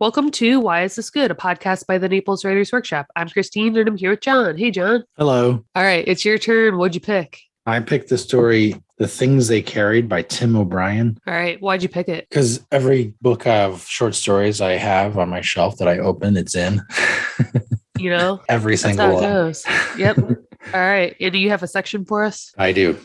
Welcome to Why Is This Good, a podcast by the Naples Writers Workshop. I'm Christine and I'm here with John. Hey, John. Hello. All right, it's your turn. What'd you pick? I picked the story, The Things They Carried by Tim O'Brien. All right, why'd you pick it? Because every book of short stories I have on my shelf that I open, it's in. You know, Every that's single how it one. goes. Yep. All right. And do you have a section for us? I do.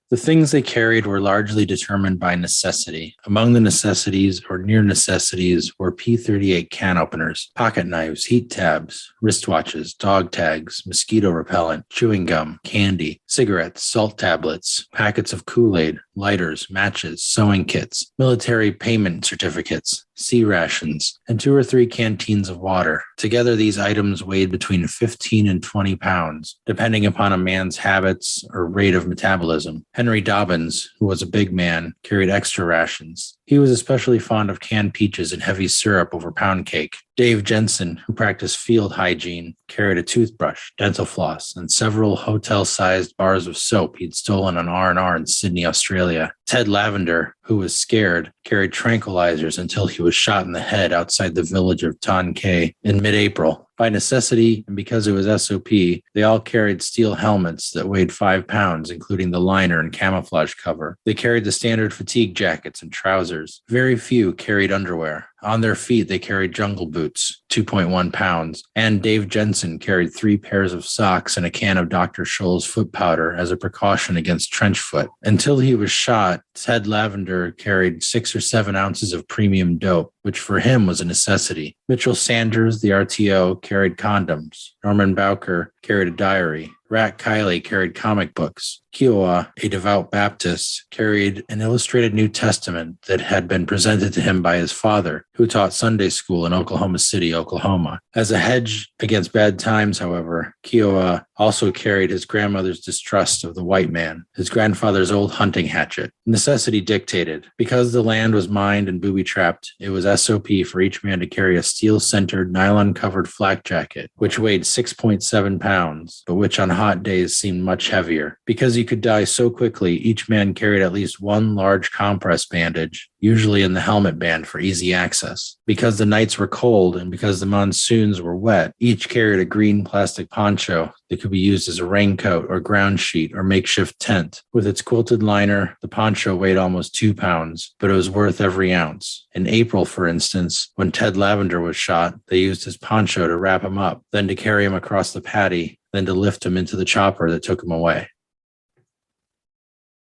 The things they carried were largely determined by necessity. Among the necessities or near necessities were P38 can openers, pocket knives, heat tabs, wristwatches, dog tags, mosquito repellent, chewing gum, candy, cigarettes, salt tablets, packets of Kool-Aid, lighters, matches, sewing kits, military payment certificates, sea rations, and 2 or 3 canteens of water. Together, these items weighed between 15 and 20 pounds, depending upon a man's habits or rate of metabolism. Henry Dobbins, who was a big man, carried extra rations. He was especially fond of canned peaches and heavy syrup over pound cake. Dave Jensen, who practiced field hygiene, carried a toothbrush, dental floss, and several hotel-sized bars of soap he'd stolen on R&R in Sydney, Australia. Ted Lavender, who was scared, carried tranquilizers until he was shot in the head outside the village of Tonkay in mid-April. By necessity, and because it was SOP, they all carried steel helmets that weighed 5 pounds, including the liner and camouflage cover. They carried the standard fatigue jackets and trousers. Very few carried underwear. On their feet, they carried jungle boots, 2.1 pounds, and Dave Jensen carried 3 pairs of socks and a can of Dr. Scholl's foot powder as a precaution against trench foot. Until he was shot, Ted Lavender carried 6 or 7 ounces of premium dope, which for him was a necessity. Mitchell Sanders, the RTO, carried condoms. Norman Bowker carried a diary. Rat Kiley carried comic books. Kiowa, a devout Baptist, carried an illustrated New Testament that had been presented to him by his father, who taught Sunday school in Oklahoma City, Oklahoma. As a hedge against bad times, however, Kiowa also carried his grandmother's distrust of the white man, his grandfather's old hunting hatchet. Necessity dictated. Because the land was mined and booby-trapped, it was SOP for each man to carry a steel-centered, nylon-covered flak jacket, which weighed 6.7 pounds, but which on hot days seemed much heavier. Because you could die so quickly, each man carried at least one large compress bandage, usually in the helmet band for easy access. Because the nights were cold and because the monsoons were wet, each carried a green plastic poncho that could be used as a raincoat or ground sheet or makeshift tent. With its quilted liner, the poncho weighed almost 2 pounds, but it was worth every ounce. In April, for instance, when Ted Lavender was shot, they used his poncho to wrap him up, then to carry him across the paddy, then to lift him into the chopper that took him away.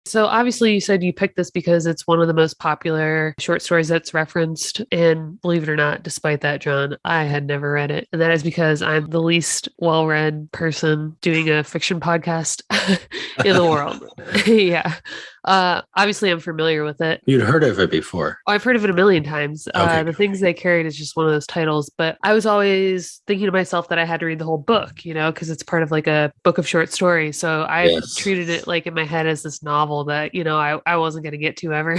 So obviously you said you picked this because it's one of the most popular short stories that's referenced. And believe it or not, despite that, John, I had never read it. And that is because I'm the least well-read person doing a fiction podcast in the world. Yeah. Obviously I'm familiar with it. You'd heard of it before. I've heard of it a million times. Okay. The Things They Carried is just one of those titles, but I was always thinking to myself that I had to read the whole book, because it's part of like a book of short stories. So I treated it like in my head as this novel that, I wasn't going to get to ever.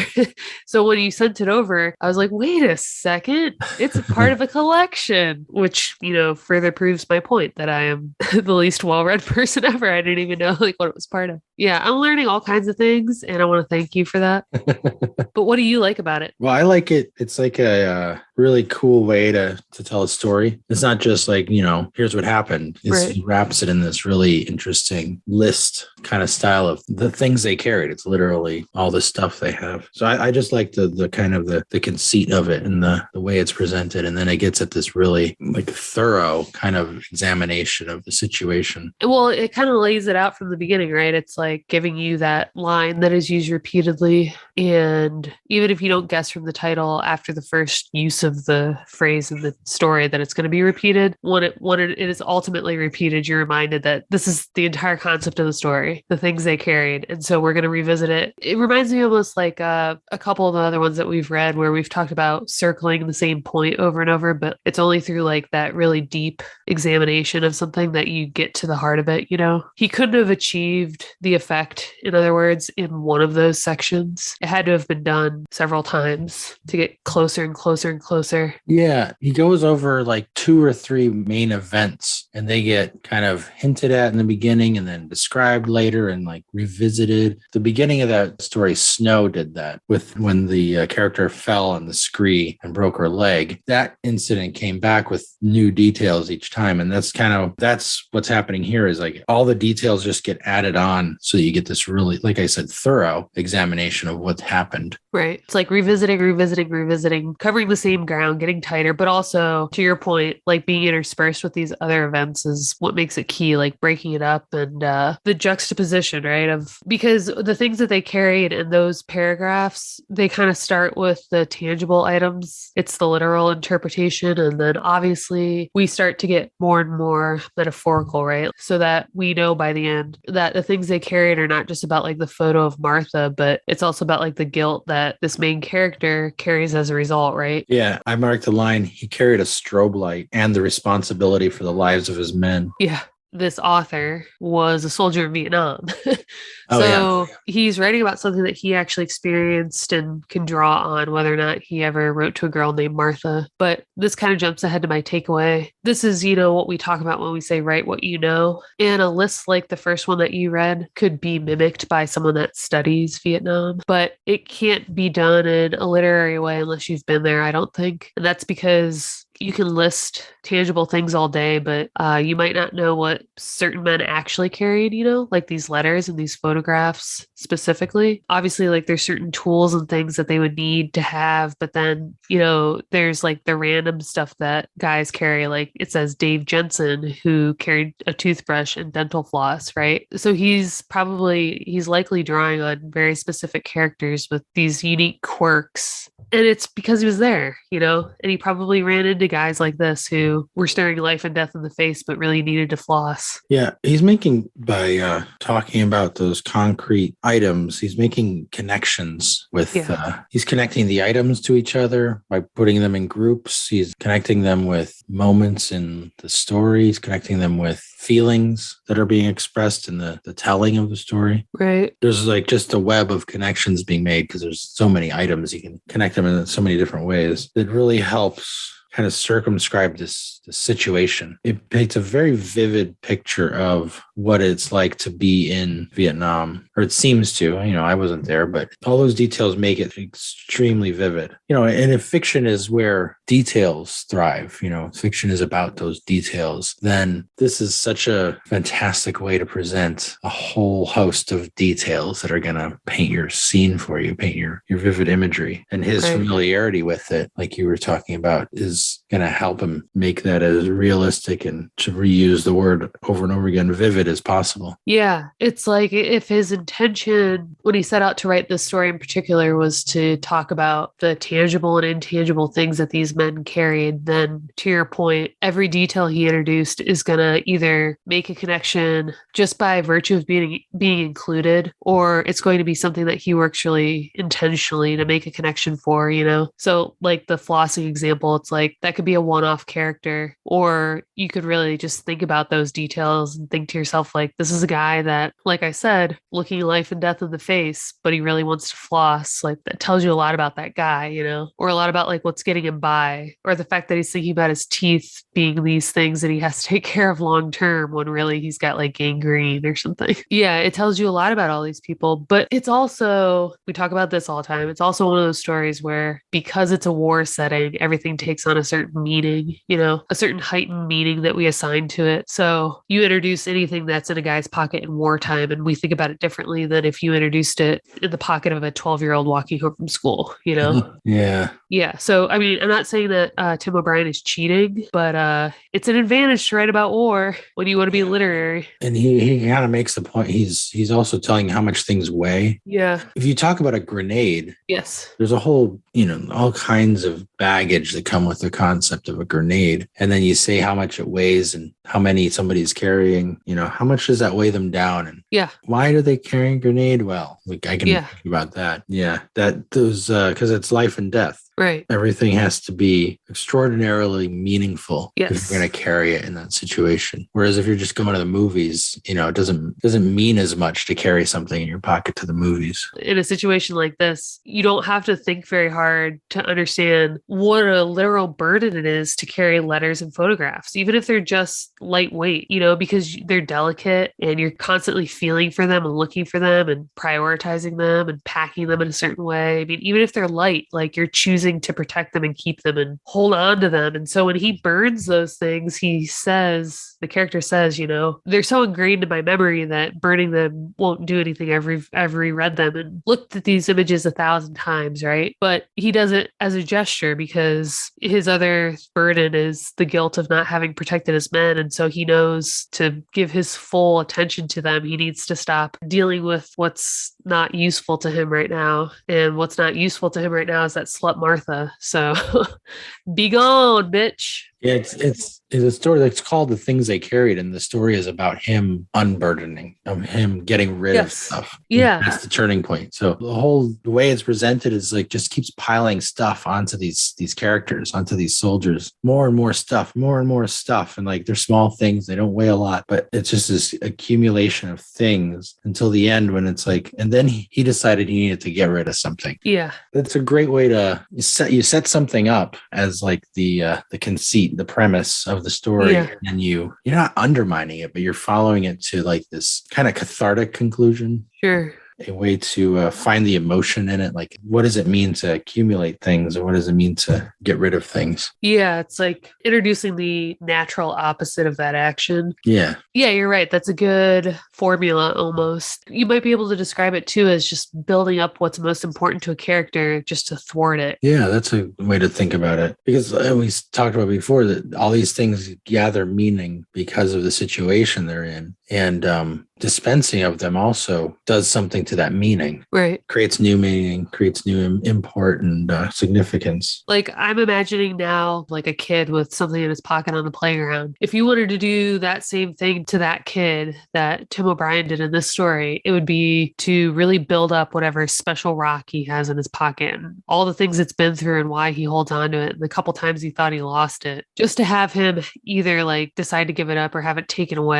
So when you sent it over, I was like, wait a second, it's a part of a collection, which, further proves my point that I am the least well-read person ever. I didn't even know what it was part of. Yeah, I'm learning all kinds of things and I want to thank you for that. But what do you like about it? Well, I like it. It's like a really cool way to tell a story. It's not just like, here's what happened. It wraps it in this really interesting list kind of style of the things they carried. It's literally all the stuff they have. So I just like the kind of the conceit of it and the way it's presented. And then it gets at this really like thorough kind of examination of the situation. Well, it kind of lays it out from the beginning, right? It's like giving you that line that is used repeatedly. And even if you don't guess from the title after the first use of the phrase in the story that it's going to be repeated, when it is ultimately repeated, you're reminded that this is the entire concept of the story, the things they carried. And so we're going to revisit it. It reminds me almost like a couple of the other ones that we've read where we've talked about circling the same point over and over, but it's only through like that really deep examination of something that you get to the heart of it. He couldn't have achieved the effect, in other words, in one of those sections. It had to have been done several times to get closer and closer and closer closer. Yeah, he goes over like 2 or 3 main events, and they get kind of hinted at in the beginning and then described later and like revisited. The beginning of that story, Snow did that with when the character fell on the scree and broke her leg. That incident came back with new details each time, and that's what's happening here. Is like all the details just get added on, so that you get this really, like I said, thorough examination of what's happened. Right. It's like revisiting, covering the same ground, getting tighter, but also to your point, like being interspersed with these other events is what makes it key, like breaking it up and the juxtaposition, right? Because the things that they carried in those paragraphs, they kind of start with the tangible items. It's the literal interpretation. And then obviously we start to get more and more metaphorical, right? So that we know by the end that the things they carried are not just about like the photo of Martha, but it's also about like the guilt that this main character carries as a result, right? Yeah, I marked the line. He carried a strobe light and the responsibility for the lives of his men. Yeah. This author was a soldier in Vietnam. Oh, So yeah. he's writing about something that he actually experienced and can draw on, whether or not he ever wrote to a girl named Martha. But this kind of jumps ahead to my takeaway. This is, what we talk about when we say write what you know. And a list like the first one that you read could be mimicked by someone that studies Vietnam, but it can't be done in a literary way unless you've been there, I don't think. And that's because you can list tangible things all day, but you might not know what certain men actually carried, like these letters and these photographs specifically. Obviously, like there's certain tools and things that they would need to have, but then, there's like the random stuff that guys carry. Like it says Dave Jensen, who carried a toothbrush and dental floss, right? So he's likely drawing on very specific characters with these unique quirks. And it's because he was there, and he probably ran into guys like this who were staring life and death in the face, but really needed to floss. Yeah, he's making, by talking about those concrete items, he's making connections with, he's connecting the items to each other by putting them in groups. He's connecting them with moments in the story. He's connecting them with feelings that are being expressed in the telling of the story. Right. There's like just a web of connections being made because there's so many items. You can connect them in so many different ways. It really helps kind of circumscribe this situation. It paints a very vivid picture of what it's like to be in Vietnam, or it seems to. I wasn't there, but all those details make it extremely vivid. And if fiction is where details thrive, fiction is about those details, then this is such a fantastic way to present a whole host of details that are going to paint your scene for you, paint your vivid imagery. And his familiarity with it, like you were talking about, is going to help him make that as realistic, and to reuse the word over and over again, vivid as possible. Yeah. It's like if his intention when he set out to write this story in particular was to talk about the tangible and intangible things that these men carried, then to your point, every detail he introduced is going to either make a connection just by virtue of being included, or it's going to be something that he works really intentionally to make a connection for, So like the flossing example, it's like that could be a one-off character, or you could really just think about those details and think to yourself, like, this is a guy that, like I said, looking life and death in the face, but he really wants to floss. Like that tells you a lot about that guy, or a lot about like what's getting him by, or the fact that he's thinking about his teeth being these things that he has to take care of long term when really he's got like gangrene or something. Yeah, it tells you a lot about all these people, but it's also, we talk about this all the time, it's also one of those stories where because it's a war setting, everything takes on a certain meaning, a certain heightened meaning that we assign to it. So you introduce anything that's in a guy's pocket in wartime, and we think about it differently than if you introduced it in the pocket of a 12-year-old walking home from school, Yeah. Yeah. So, I mean, I'm not saying that Tim O'Brien is cheating, but it's an advantage to write about war when you want to be literary. And he kind of makes the point. He's also telling how much things weigh. Yeah. If you talk about a grenade, yes, there's a whole, all kinds of baggage that come with the concept of a grenade. And then you say how much it weighs and how many somebody's carrying, how much does that weigh them down? And why are they carrying a grenade? Well, I can think about that. Yeah. Because it's life and death. Right. Everything has to be extraordinarily meaningful if Yes. you're going to carry it in that situation. Whereas if you're just going to the movies, it doesn't mean as much to carry something in your pocket to the movies. In a situation like this, you don't have to think very hard to understand what a literal burden it is to carry letters and photographs, even if they're just lightweight, because they're delicate and you're constantly feeling for them and looking for them and prioritizing them and packing them in a certain way. I mean, even if they're light, like you're choosing to protect them and keep them and hold on to them. And so when he burns those things, the character says, they're so ingrained in my memory that burning them won't do anything. I've reread them and looked at these images 1,000 times, right? But he does it as a gesture because his other burden is the guilt of not having protected his men. And so he knows to give his full attention to them, he needs to stop dealing with what's not useful to him right now. And what's not useful to him right now is that slut Martha. So be gone, bitch. Yeah, it's a story that's called The Things They Carried, and the story is about him unburdening, of him getting rid of stuff. Yeah. That's the turning point. So the way it's presented is like just keeps piling stuff onto these characters, onto these soldiers. More and more stuff. And like they're small things, they don't weigh a lot, but it's just this accumulation of things until the end when it's like, and then he decided he needed to get rid of something. Yeah. That's a great way to you set something up as like the conceit, the premise of the story, and you're not undermining it, but you're following it to like this kind of cathartic conclusion. Sure. A way to find the emotion in it. Like, what does it mean to accumulate things, or what does it mean to get rid of things? Yeah, it's like introducing the natural opposite of that action. Yeah, you're right. That's a good formula almost. You might be able to describe it too as just building up what's most important to a character just to thwart it. Yeah, that's a way to think about it. Because we talked about before that all these things gather meaning because of the situation they're in. And dispensing of them also does something to that meaning. Right. Creates new meaning, creates new import and significance. Like I'm imagining now like a kid with something in his pocket on the playground. If you wanted to do that same thing to that kid that Tim O'Brien did in this story, it would be to really build up whatever special rock he has in his pocket and all the things it's been through and why he holds on to it and the couple times he thought he lost it. Just to have him either like decide to give it up or have it taken away,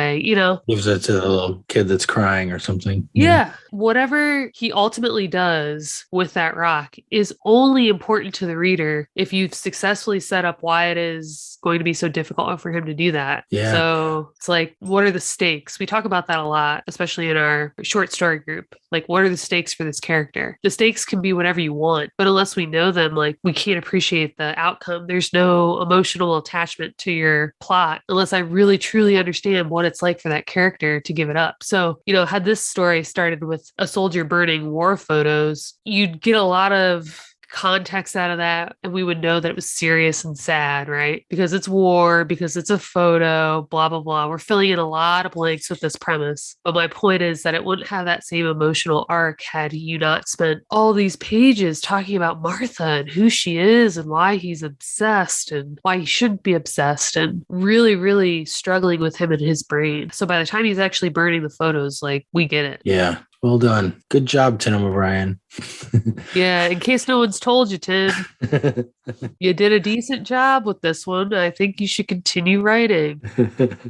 Gives it to the little kid that's crying or something. Yeah. Whatever he ultimately does with that rock is only important to the reader if you've successfully set up why it is going to be so difficult for him to do that. Yeah. So it's like, what are the stakes? We talk about that a lot, especially in our short story group. Like, what are the stakes for this character? The stakes can be whatever you want, but unless we know them, like we can't appreciate the outcome. There's no emotional attachment to your plot unless I really truly understand what it's like for that character to give it up. So, had this story started with a soldier burning war photos, you'd get a lot of context out of that and we would know that it was serious and sad, right? Because it's war, because it's a photo, blah, blah, blah. We're filling in a lot of blanks with this premise. But my point is that it wouldn't have that same emotional arc had you not spent all these pages talking about Martha and who she is and why he's obsessed and why he shouldn't be obsessed and really, really struggling with him in his brain. So by the time he's actually burning the photos, like we get it. Yeah. Well done. Good job, Tim O'Brien. Yeah, in case no one's told you, Tim, you did a decent job with this one. I think you should continue writing.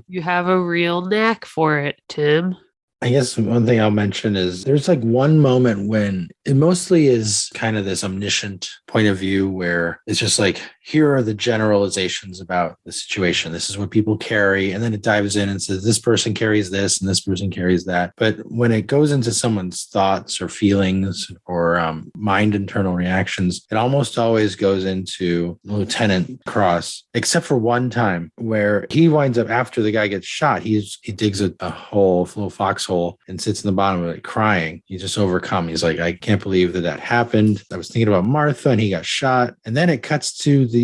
You have a real knack for it, Tim. I guess one thing I'll mention is there's like one moment when it mostly is kind of this omniscient point of view where it's just like, here are the generalizations about the situation. This is what people carry. And then it dives in and says, this person carries this and this person carries that. But when it goes into someone's thoughts or feelings or mind internal reactions, it almost always goes into Lieutenant Cross, except for one time where he winds up after the guy gets shot. He digs a hole, a little foxhole, and sits in the bottom of it crying. He's just overcome. He's like, I can't believe that happened. I was thinking about Martha and he got shot. And then it cuts to the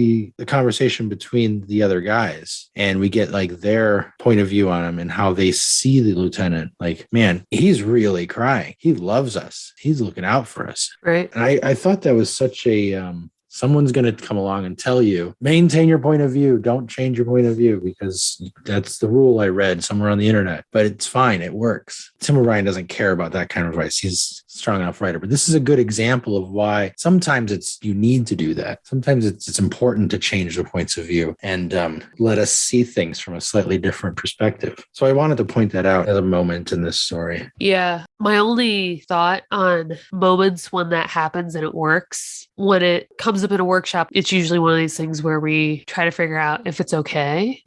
conversation between the other guys. And we get like their point of view on him and how they see the lieutenant. Like, man, he's really crying. He loves us. He's looking out for us. Right. And I thought that was such a, someone's going to come along and tell you, maintain your point of view. Don't change your point of view, because that's the rule I read somewhere on the internet. But it's fine. It works. Tim O'Brien doesn't care about that kind of advice. He's strong enough writer. But this is a good example of why sometimes you need to do that. Sometimes it's important to change the points of view and let us see things from a slightly different perspective. So I wanted to point that out as a moment in this story. Yeah. My only thought on moments when that happens and it works, when it comes up in a workshop, it's usually one of these things where we try to figure out if it's okay.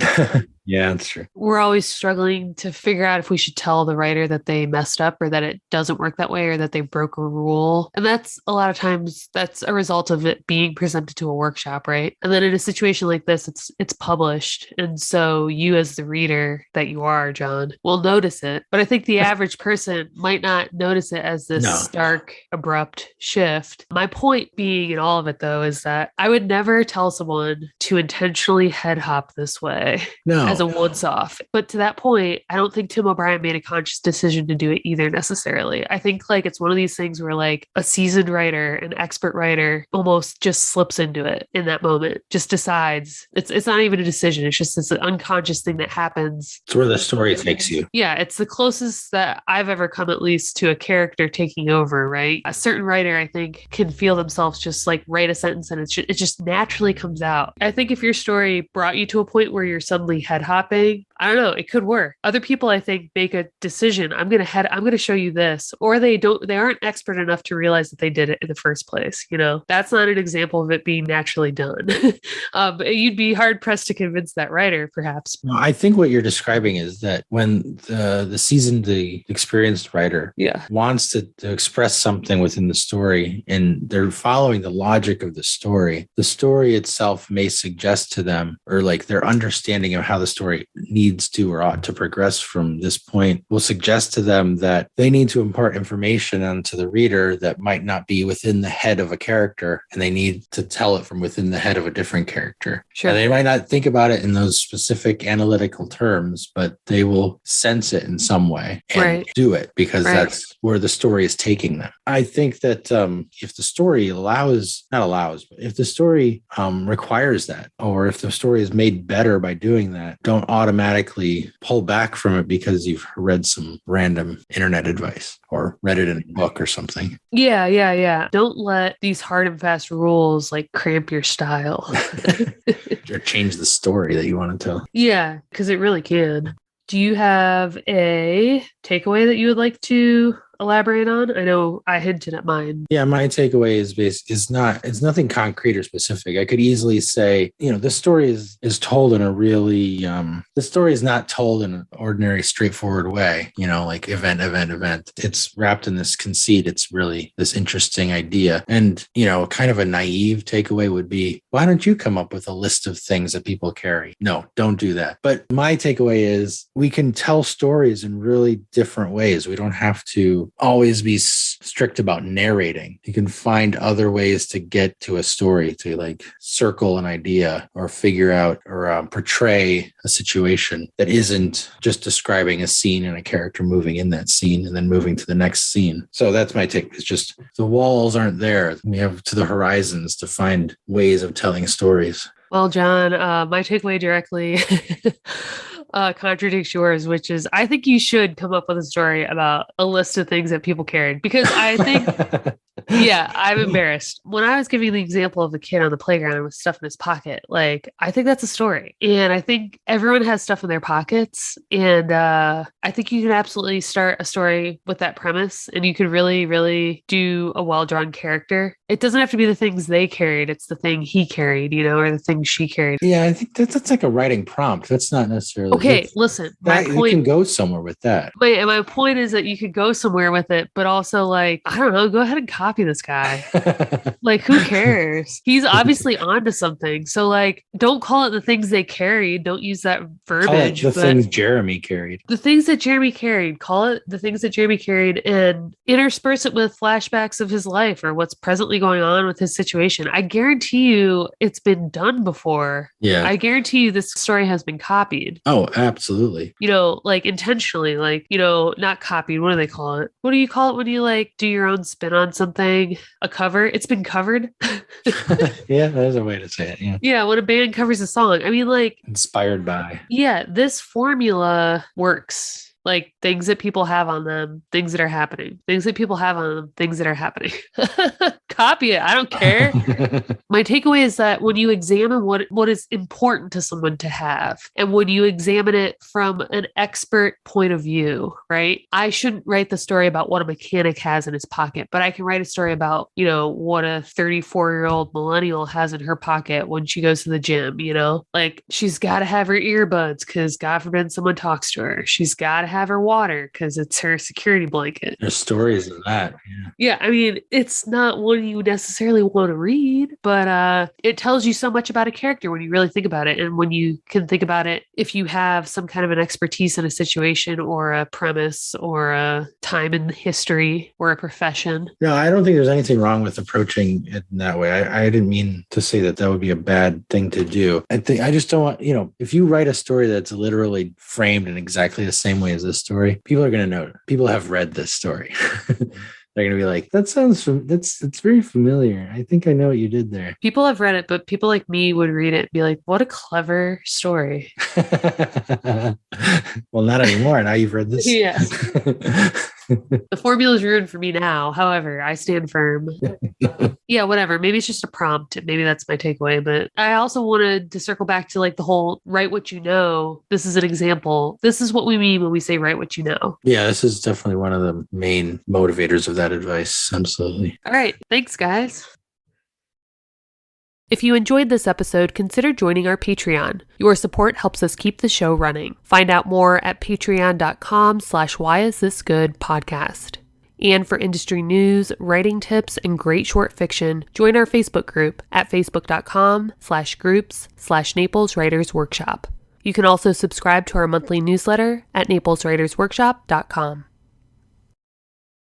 Yeah, that's true. We're always struggling to figure out if we should tell the writer that they messed up or that it doesn't work that way or that they broke a rule. And that's a lot of times that's a result of it being presented to a workshop, right? And then in a situation like this, it's published. And so you as the reader that you are, John, will notice it. But I think the average person might not notice it as this stark, abrupt shift. My point being in all of it, though, is that I would never tell someone to intentionally head hop this way. No. As a once-off. But to that point, I don't think Tim O'Brien made a conscious decision to do it either necessarily. I think like it's one of these things where like a seasoned writer, an expert writer almost just slips into it in that moment, just decides. It's not even a decision. It's just this unconscious thing that happens. It's where the story takes you. Yeah, it's the closest that I've ever come at least to a character taking over, right? A certain writer, I think, can feel themselves just like write a sentence and it just naturally comes out. I think if your story brought you to a point where you're suddenly head hopping, I don't know, it could work. Other people, I think, make a decision. I'm going to show you this, or they aren't expert enough to realize that they did it in the first place. You know, that's not an example of it being naturally done. You'd be hard pressed to convince that writer, perhaps. No, I think what you're describing is that when the experienced writer wants to express something within the story and they're following the logic of the story itself may suggest to them, or like their understanding of how the story needs to or ought to progress from this point will suggest to them that they need to impart information onto the reader that might not be within the head of a character, and they need to tell it from within the head of a different character. Sure. And they might not think about it in those specific analytical terms, but they will sense it in some way and do it because that's where the story is taking them. I think that if the story if the story requires that, or if the story is made better by doing that, don't automatically pull back from it because you've read some random internet advice or read it in a book or something. Yeah. Don't let these hard and fast rules like cramp your style. Or change the story that you want to tell. Yeah, because it really can. Do you have a takeaway that you would like to elaborate on? I know I hinted at mine. Yeah, my takeaway it's nothing concrete or specific. I could easily say, this story is told in a really the story is not told in an ordinary straightforward way, like event. It's wrapped in this conceit. It's really this interesting idea. And, kind of a naive takeaway would be, why don't you come up with a list of things that people carry? No, don't do that. But my takeaway is we can tell stories in really different ways. We don't have to always be strict about narrating. You can find other ways to get to a story, to like circle an idea or figure out or portray a situation that isn't just describing a scene and a character moving in that scene and then moving to the next scene. So that's my take. It's just the walls aren't there. We have to the horizons to find ways of telling stories. Well, John, my takeaway directly contradicts yours, which is I think you should come up with a story about a list of things that people carried, because I think yeah, I'm embarrassed. When I was giving the example of the kid on the playground with stuff in his pocket, like, I think that's a story. And I think everyone has stuff in their pockets. And I think you can absolutely start a story with that premise, and you could really, really do a well-drawn character. It doesn't have to be the things they carried. It's the thing he carried, or the thing she carried. Yeah, I think that's like a writing prompt. That's not necessarily... Okay, listen. My point, you can go somewhere with that. Wait, and my point is that you could go somewhere with it, but also, like, I don't know, go ahead and copy this guy. Like, who cares? He's obviously onto something. So, like, don't call it the things they carried. Don't use that verbiage. Call it the things Jeremy carried. The things that Jeremy carried. Call it the things that Jeremy carried, and intersperse it with flashbacks of his life or what's presently going on with his situation. I guarantee you it's been done before. Yeah. I guarantee you this story has been copied. Oh, absolutely. Like intentionally, like, not copied. What do they call it? What do you call it when you like do your own spin on something? A cover? It's been covered. Yeah, there's a way to say it. Yeah. Yeah. When a band covers a song, I mean, like, inspired by. Yeah, this formula works. Like things that people have on them, things that are happening, things that people have on them, things that are happening. Copy it. I don't care. My takeaway is that when you examine what is important to someone to have, and when you examine it from an expert point of view, right? I shouldn't write the story about what a mechanic has in his pocket, but I can write a story about, what a 34-year-old millennial has in her pocket when she goes to the gym, like she's got to have her earbuds because God forbid someone talks to her. She's got to have her water because it's her security blanket. There's stories of that. Yeah. I mean, it's not one you necessarily want to read, but it tells you so much about a character when you really think about it. And when you can think about it, if you have some kind of an expertise in a situation or a premise or a time in history or a profession. No, I don't think there's anything wrong with approaching it in that way. I didn't mean to say that would be a bad thing to do. I just don't want, if you write a story that's literally framed in exactly the same way as this story, people are going to know. People have read this story. They're going to be like, it's very familiar. I think I know what you did there. People have read it, but people like me would read it and be like, what a clever story. Well, not anymore. Now you've read this. Yeah. The formula is ruined for me now. However, I stand firm. Yeah, whatever. Maybe it's just a prompt. Maybe that's my takeaway. But I also wanted to circle back to like the whole write what you know. This is an example. This is what we mean when we say write what you know. Yeah, this is definitely one of the main motivators of that advice. Absolutely. All right. Thanks, guys. If you enjoyed this episode, consider joining our Patreon. Your support helps us keep the show running. Find out more at patreon.com/whyisthisgoodpodcast. And for industry news, writing tips, and great short fiction, join our Facebook group at facebook.com/groups/Naples Writers Workshop. You can also subscribe to our monthly newsletter at napleswritersworkshop.com.